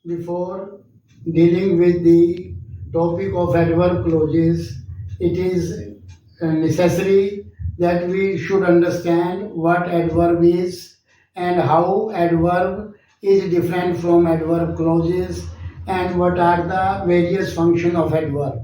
Before dealing with the topic of adverb clauses, it is necessary that we should understand what adverb is and how adverb is different from adverb clauses and what are the various functions of adverb.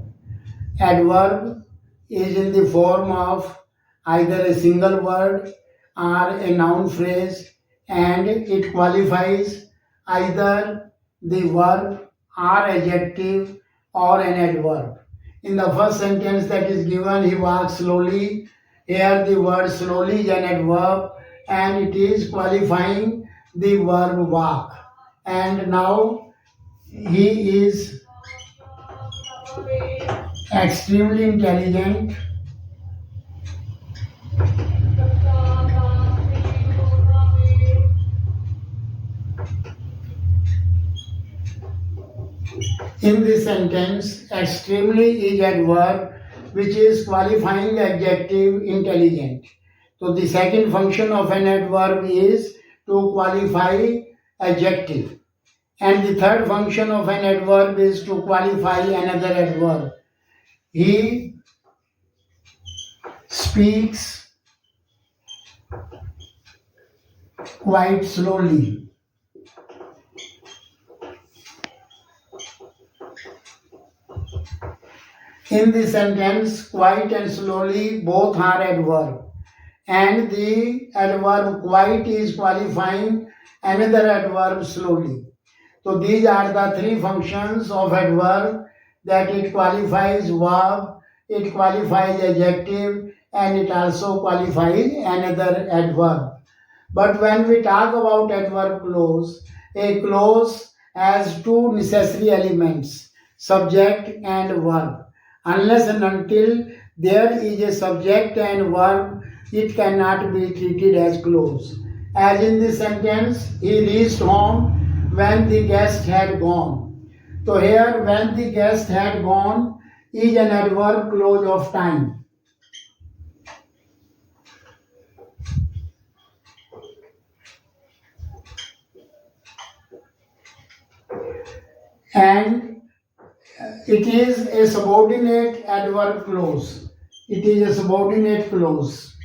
Adverb is in the form of either a single word or a noun phrase, and it qualifies either the verb or adjective or an adverb. In the first sentence that is given, he walks slowly. Here the word slowly is an adverb and it is qualifying the verb walk. And now he is extremely intelligent. In this sentence, extremely is adverb which is qualifying the adjective intelligent. So the second function of an adverb is to qualify adjective. And the third function of an adverb is to qualify another adverb. He speaks quite slowly. In this sentence, quite and slowly both are adverb. And the adverb quite is qualifying another adverb slowly. So these are the three functions of adverb, that it qualifies verb, it qualifies adjective, and it also qualifies another adverb. But when we talk about adverb clause, a clause has two necessary elements, subject and verb. Unless and until there is a subject and verb, it cannot be treated as clause. As in this sentence, he reached home when the guest had gone. So here, when the guest had gone is an adverb clause of time. And it is a subordinate adverb clause. It is a subordinate clause.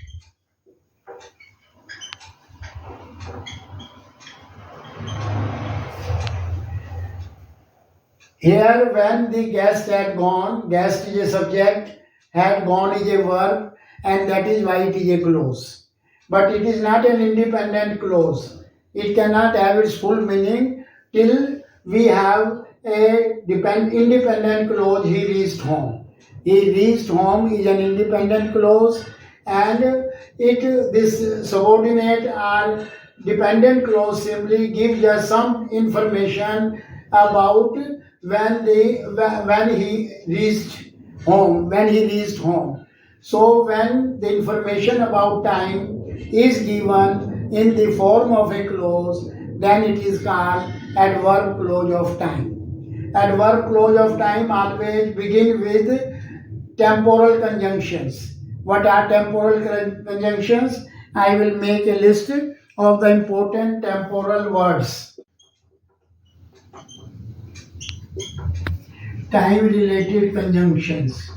Here, when the guest had gone, guest is a subject, had gone is a verb, and that is why it is a clause. But it is not an independent clause. It cannot have its full meaning till we have a independent clause, he reached home. He reached home is an independent clause, and this subordinate or dependent clause simply gives us some information about when he reached home. So when the information about time is given in the form of a clause, then it is called adverb clause of time. Adverb clause of time always begin with temporal conjunctions. What are temporal conjunctions? I will make a list of the important temporal words. Time-related conjunctions.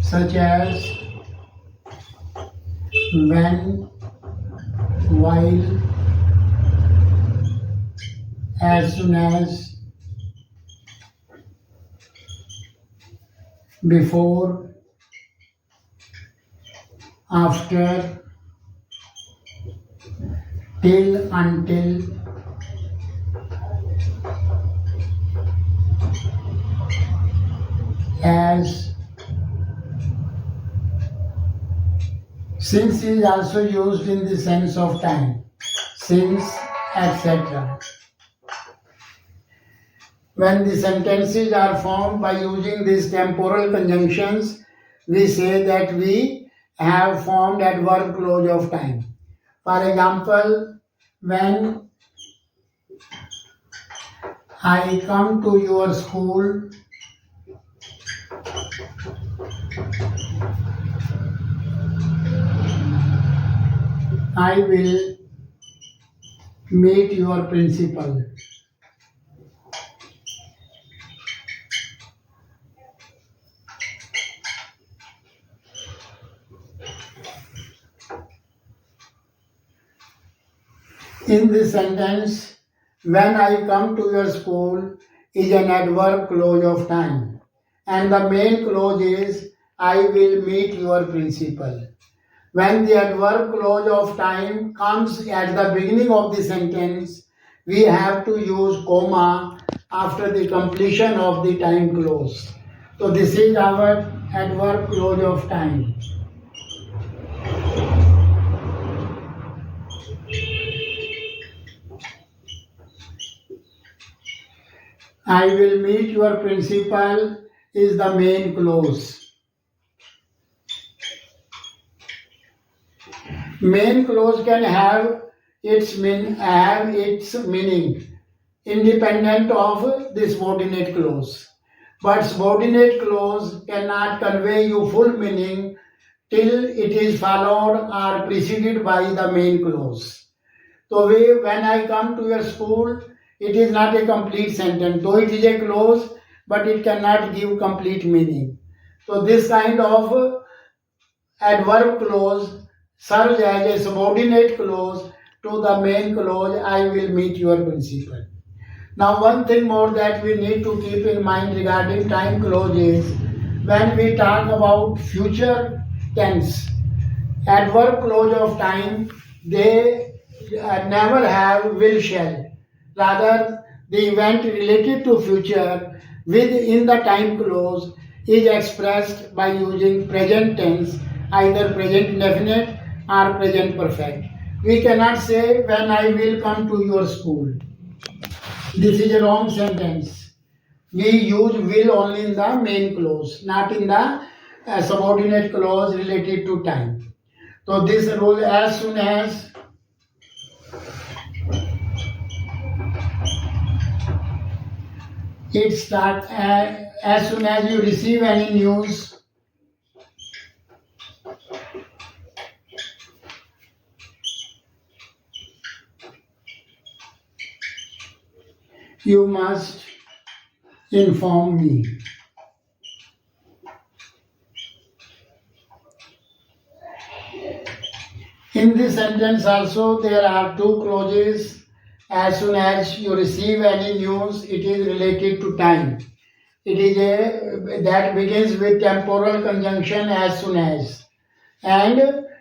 Such as when, while, as soon as, before, after, till, until, as. Since is also used in the sense of time. Since, etc. When the sentences are formed by using these temporal conjunctions, we say that we have formed adverb clause of time. For example, when I come to your school. I will meet your principal. In this sentence, when I come to your school is an adverb clause of time. And the main clause is I will meet your principal. When the adverb clause of time comes at the beginning of the sentence, we have to use comma after the completion of the time clause. So this is our adverb clause of time. I will meet your principal is the main clause. Main clause can have its meaning independent of the subordinate clause. But subordinate clause cannot convey you full meaning till it is followed or preceded by the main clause. So when I come to your school, it is not a complete sentence. Though it is a clause, but it cannot give complete meaning. So this kind of adverb clause serves as a subordinate clause to the main clause, I will meet your principal. Now one thing more that we need to keep in mind regarding time clause is when we talk about future tense, adverb clause of time, they never have will shall. Rather, the event related to future within the time clause is expressed by using present tense, either present indefinite or present perfect. We cannot say when I will come to your school. This is a wrong sentence. We use will only in the main clause, not in the subordinate clause related to time. So this rule, as soon as it starts, as soon as you receive any news, you must inform me. In this sentence also there are two clauses. As soon as you receive any news, it is related to time. It is that begins with temporal conjunction as soon as, and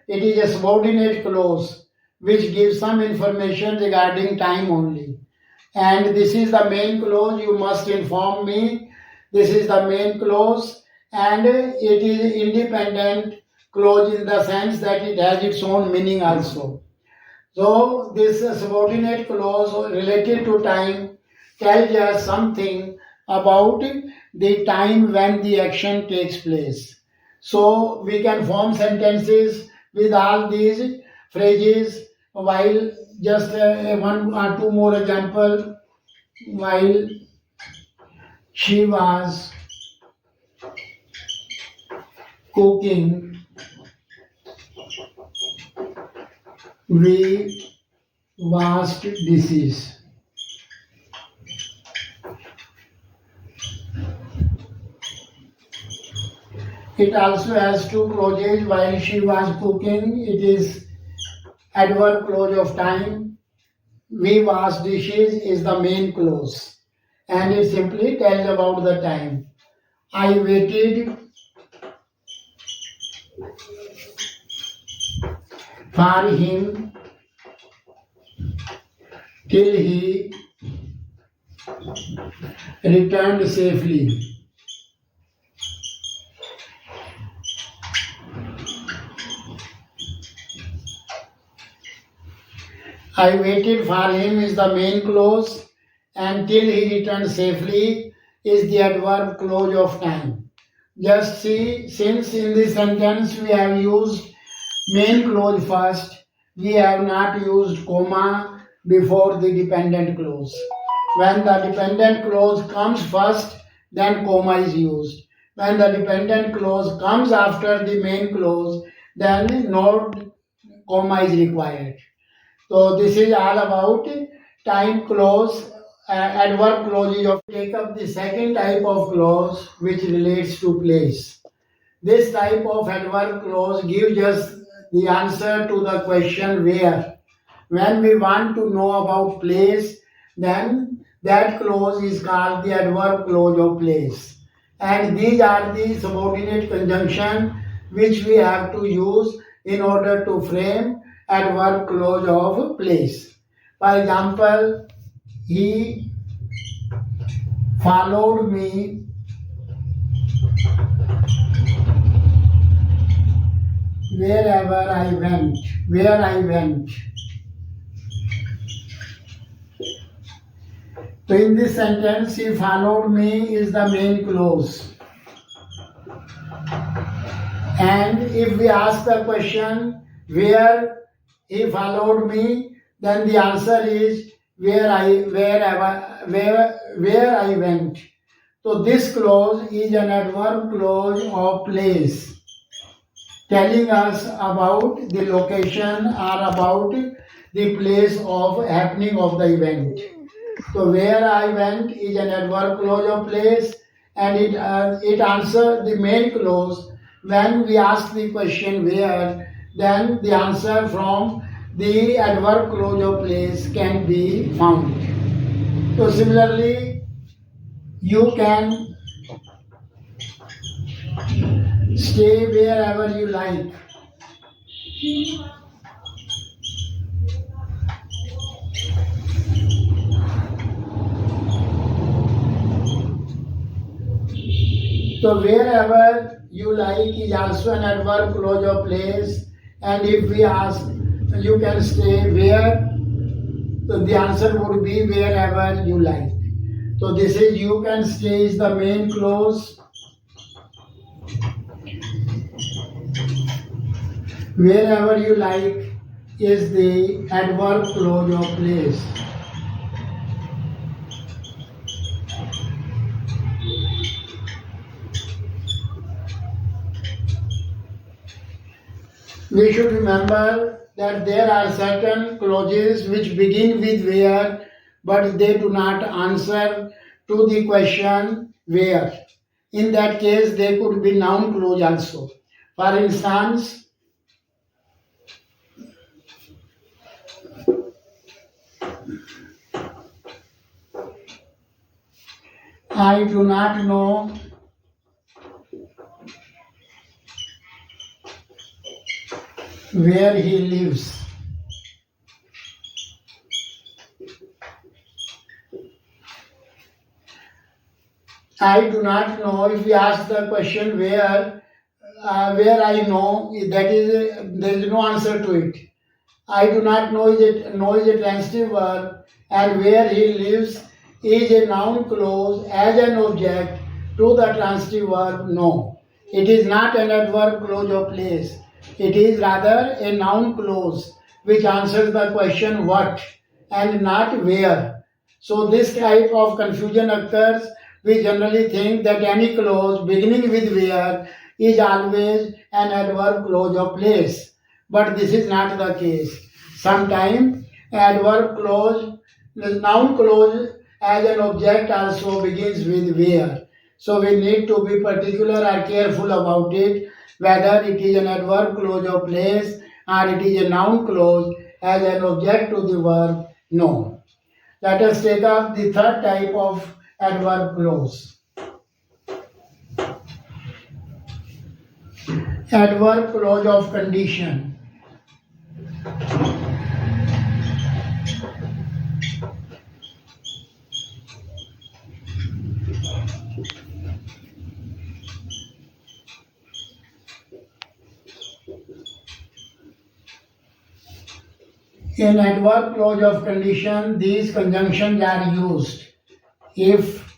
it is a subordinate clause which gives some information regarding time only. And this is the main clause, you must inform me. This is the main clause, and it is independent clause in the sense that it has its own meaning also. So this subordinate clause related to time tells us something about the time when the action takes place. So we can form sentences with all these phrases. While just one or two more example, while she was cooking, we washed dishes. It also has two clauses. While she was cooking, it is adverb clause of time. We washed dishes is the main clause, and it simply tells about the time. I waited for him till he returned safely. I waited for him is the main clause, and till he returned safely is the adverb clause of time. Just see, since in this sentence we have used main clause first, we have not used comma before the dependent clause. When the dependent clause comes first, then comma is used. When the dependent clause comes after the main clause, then no comma is required. So this is all about time clause, adverb clauses. Of take up the second type of clause which relates to place. This type of adverb clause gives us the answer to the question where. When we want to know about place, then that clause is called the adverb clause of place. And these are the subordinate conjunction which we have to use in order to frame adverb clause of place. For example, he followed me wherever I went, where I went. So in this sentence, he followed me is the main clause. And if we ask the question where he followed me, then the answer is where I went. So this clause is an adverb clause of place, telling us about the location or about the place of happening of the event. So where I went is an adverb clause of place, and it answers the main clause. When we ask the question where, then the answer from the adverb clause of place can be found. So similarly, you can stay wherever you like. So wherever you like is also an adverb clause of place, and if we ask you can stay where, so the answer would be wherever you like. So this is you can stay is the main clause. Wherever you like is the adverb clause of place. We should remember that there are certain clauses which begin with where, but they do not answer to the question where. In that case, they could be noun clause also. For instance, I do not know where he lives. I do not know. If we ask the question where I know, that is there is no answer to it. I do not know is a transitive verb, and where he lives is a noun clause as an object to the transitive verb know. It is not an adverb clause of place. It is rather a noun clause which answers the question what and not where. So this type of confusion occurs. We generally think that any clause beginning with where is always an adverb clause of place. But this is not the case. Sometimes adverb clause, the noun clause as an object also begins with where. So we need to be particular or careful about it, whether it is an adverb clause of place or it is a noun clause as an object to the verb know. Let us take up the third type of adverb clause. Adverb clause of condition. In adverb clause of condition, these conjunctions are used if,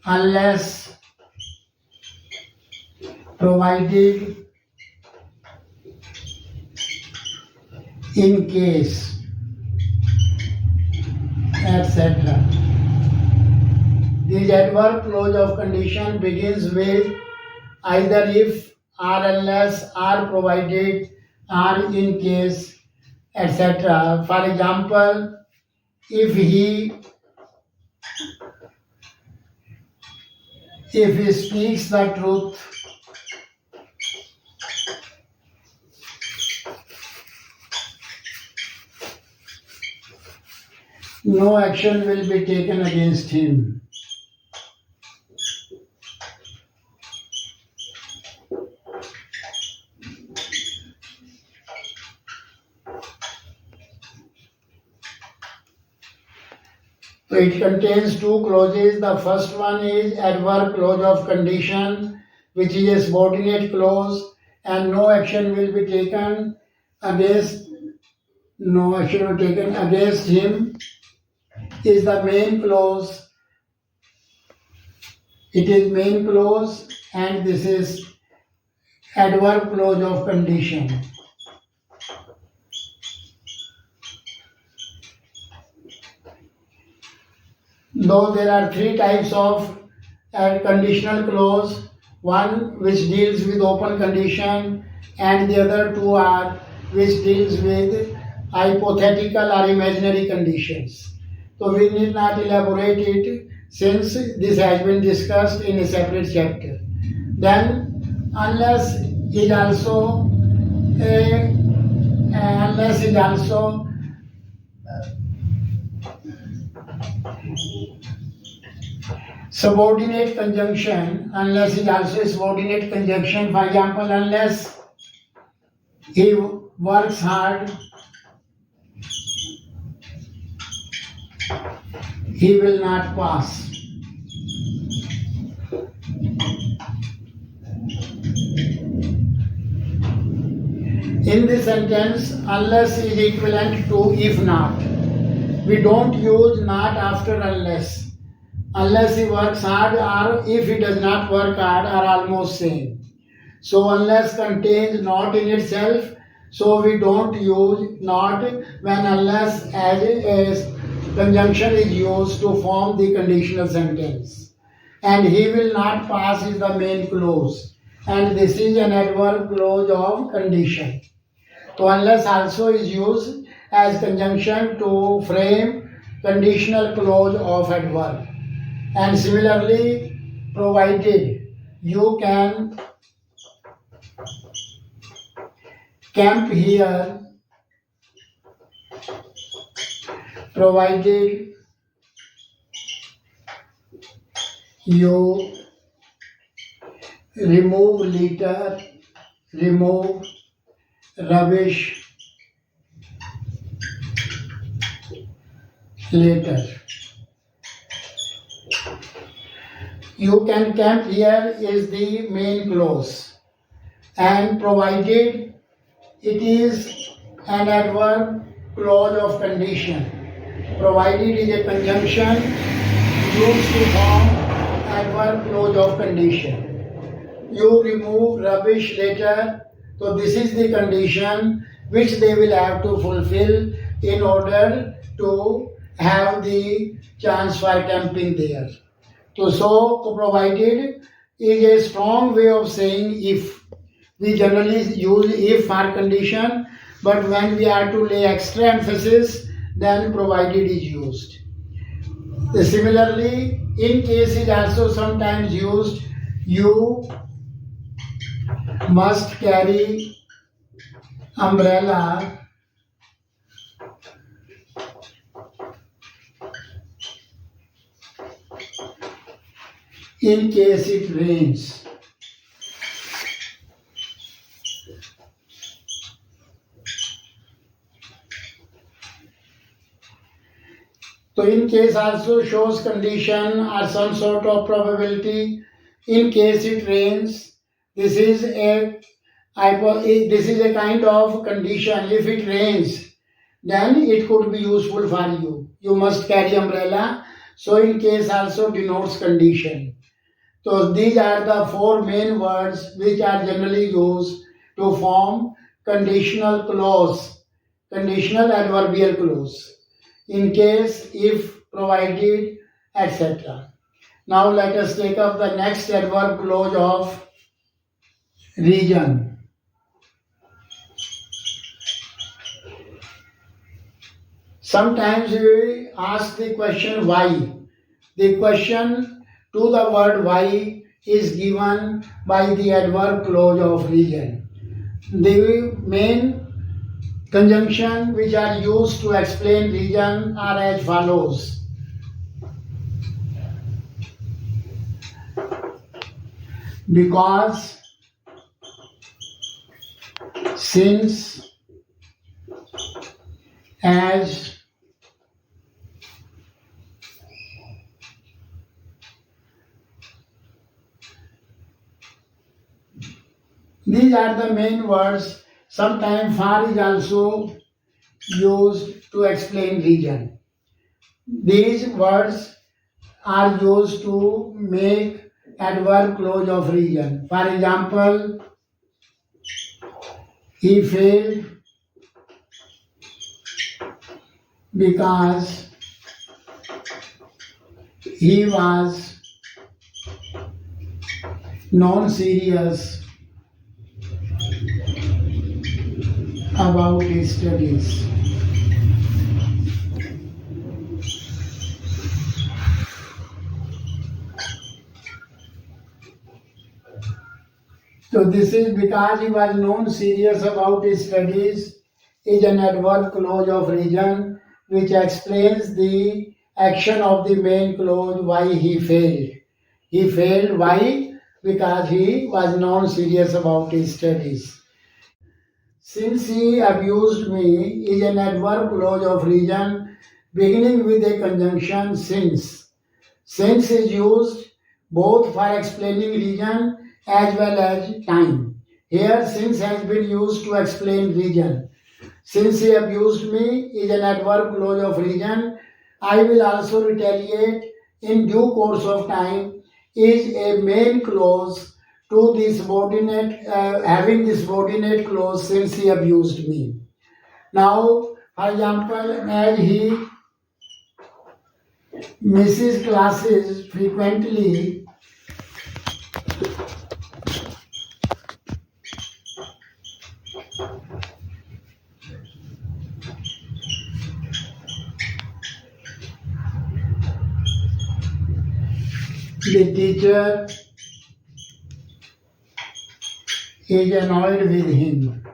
unless, provided, in case, etc. This adverb clause of condition begins with either if, or unless, or provided, or in case, etc. For example, if he speaks the truth, no action will be taken against him. So it contains two clauses. The first one is adverb clause of condition, which is a subordinate clause, and no action will be taken against him is the main clause. It is main clause, and this is adverb clause of condition. Though there are three types of conditional clause, one which deals with open condition and the other two are which deals with hypothetical or imaginary conditions. So we need not elaborate it since this has been discussed in a separate chapter. Then unless is also subordinate conjunction. Unless is also a subordinate conjunction. For example, unless he works hard, he will not pass. In this sentence, unless is equivalent to if not. We don't use not after unless. Unless he works hard or if he does not work hard are almost same. So unless contains not in itself, so we don't use not when unless as a conjunction is used to form the conditional sentence. And he will not pass is the main clause. And this is an adverb clause of condition. So unless also is used as conjunction to frame conditional clause of adverb. And similarly, provided you can camp here, provided you remove litter, remove rubbish later. You can camp here is the main clause, and provided it is an adverb clause of condition. Provided is a conjunction used to form adverb clause of condition. You remove rubbish later, so this is the condition which they will have to fulfill in order to have the chance for camping there. So provided is a strong way of saying if. We generally use if for condition, but when we are to lay extra emphasis, then provided is used. Similarly, in case is also sometimes used, you must carry umbrella in case it rains. So in case also shows condition or some sort of probability. In case it rains, this is a kind of condition. If it rains, then it could be useful for you. You must carry umbrella. So in case also denotes condition. So these are the four main words which are generally used to form conditional clause, conditional adverbial clause. In case, if, provided, etc. Now let us take up the next adverb clause of region. Sometimes we ask the question why. The question to the word why is given by the adverb clause of region. The main conjunction which are used to explain region are as follows. Because, since, as, these are the main words. Sometimes for is also used to explain region. These words are used to make adverb clause of region. For example, he failed because he was non-serious about his studies. So this is because he was non-serious about his studies is an adverb clause of region which explains the action of the main clause why he failed. He failed why? Because he was non-serious about his studies. Since he abused me is an adverb clause of region beginning with a conjunction since. Since is used both for explaining region as well as time. Here since has been used to explain region. Since he abused me is an adverb clause of region. I will also retaliate in due course of time is a main clause to the subordinate, having the subordinate clause since he abused me. Now, for example, as he misses classes frequently, the teacher is annoyed with him.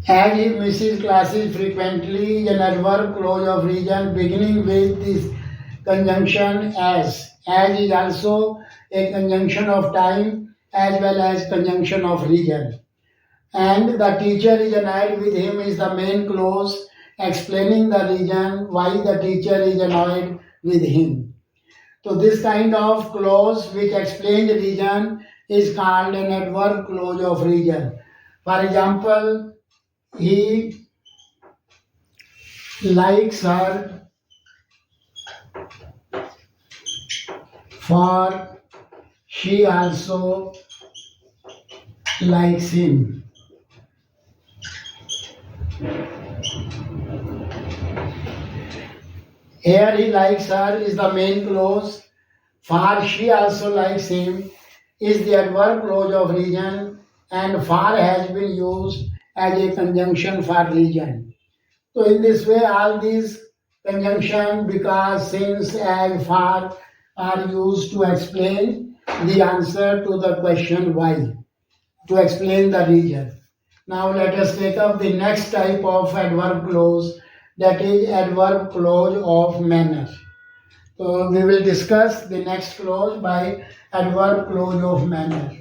As he misses classes frequently is an adverb clause of region beginning with this conjunction as. As is also a conjunction of time as well as conjunction of region. And the teacher is annoyed with him is the main clause explaining the reason why the teacher is annoyed with him. So this kind of clause which explains the reason is called an adverb clause of region. For example, he likes her for she also likes him. Here he likes her is the main clause. For she also likes him is the adverb clause of region, and for has been used as a conjunction for region. So in this way all these conjunction because, since, as, for are used to explain the answer to the question why, to explain the region. Now let us take up the next type of adverb clause, that is adverb clause of manner. So we will discuss the next clause by adverb clause of manner.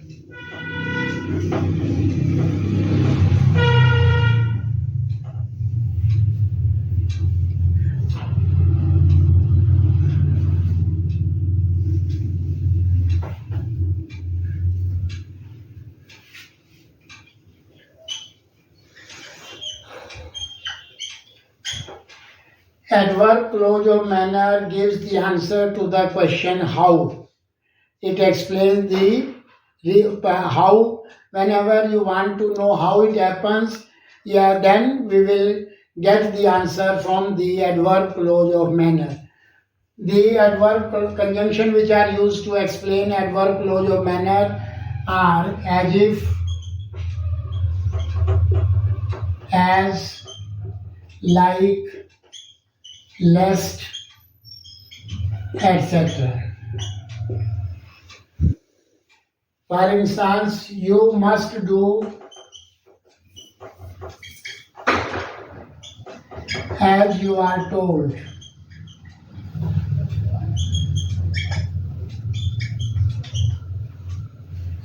Adverb clause of manner gives the answer to the question how. It explains the how Whenever you want to know how it happens, yeah, then we will get the answer from the adverb clause of manner. The adverb conjunction which are used to explain adverb clause of manner are as if, as, like, lest, etc. For instance, you must do as you are told.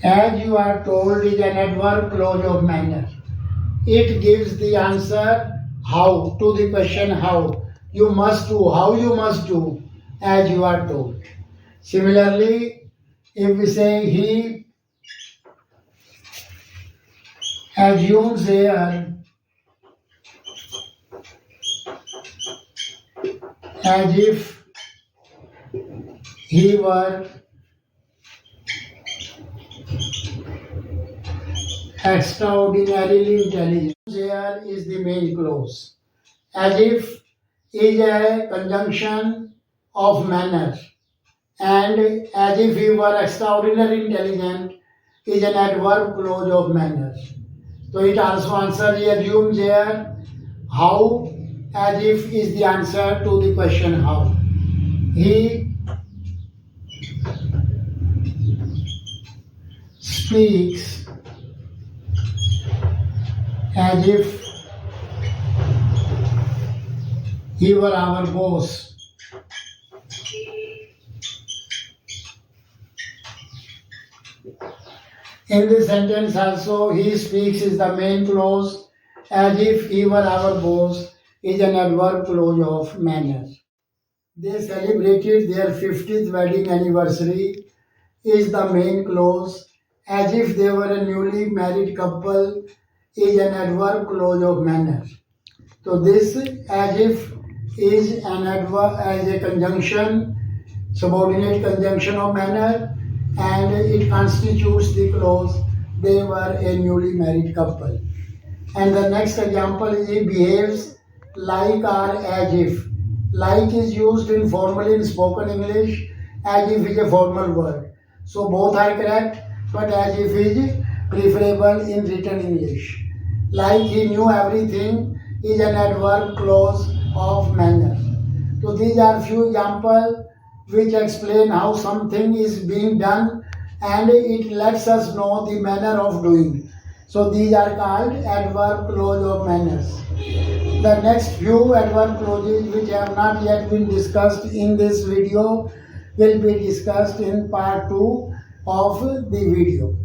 As you are told is an adverb clause of manner. It gives the answer how to the question how. You must do, how you must do, as you are told. Similarly, if we say he assumes here as if he were extraordinarily intelligent. Here is the main clause. As if is a conjunction of manner, and as if he were extraordinarily intelligent is an adverb clause of manner. So it also answers, he assumes here how, as if is the answer to the question how. He speaks as if he were our boss. In this sentence also, he speaks is the main clause, as if he were our boss is an adverb clause of manner. They celebrated their 50th wedding anniversary is the main clause, as if they were a newly married couple is an adverb clause of manner. So this as if is an adverb as a conjunction, subordinate conjunction of manner, and it constitutes the clause they were a newly married couple. And the next example is he behaves like or as if. Like is used in formal in spoken English, as if is a formal word. So both are correct, but as if is preferable in written English. Like he knew everything is an adverb clause of manner. So these are few examples which explain how something is being done and it lets us know the manner of doing. So these are called adverb clause of manners. The next few adverb clauses which have not yet been discussed in this video will be discussed in part 2 of the video.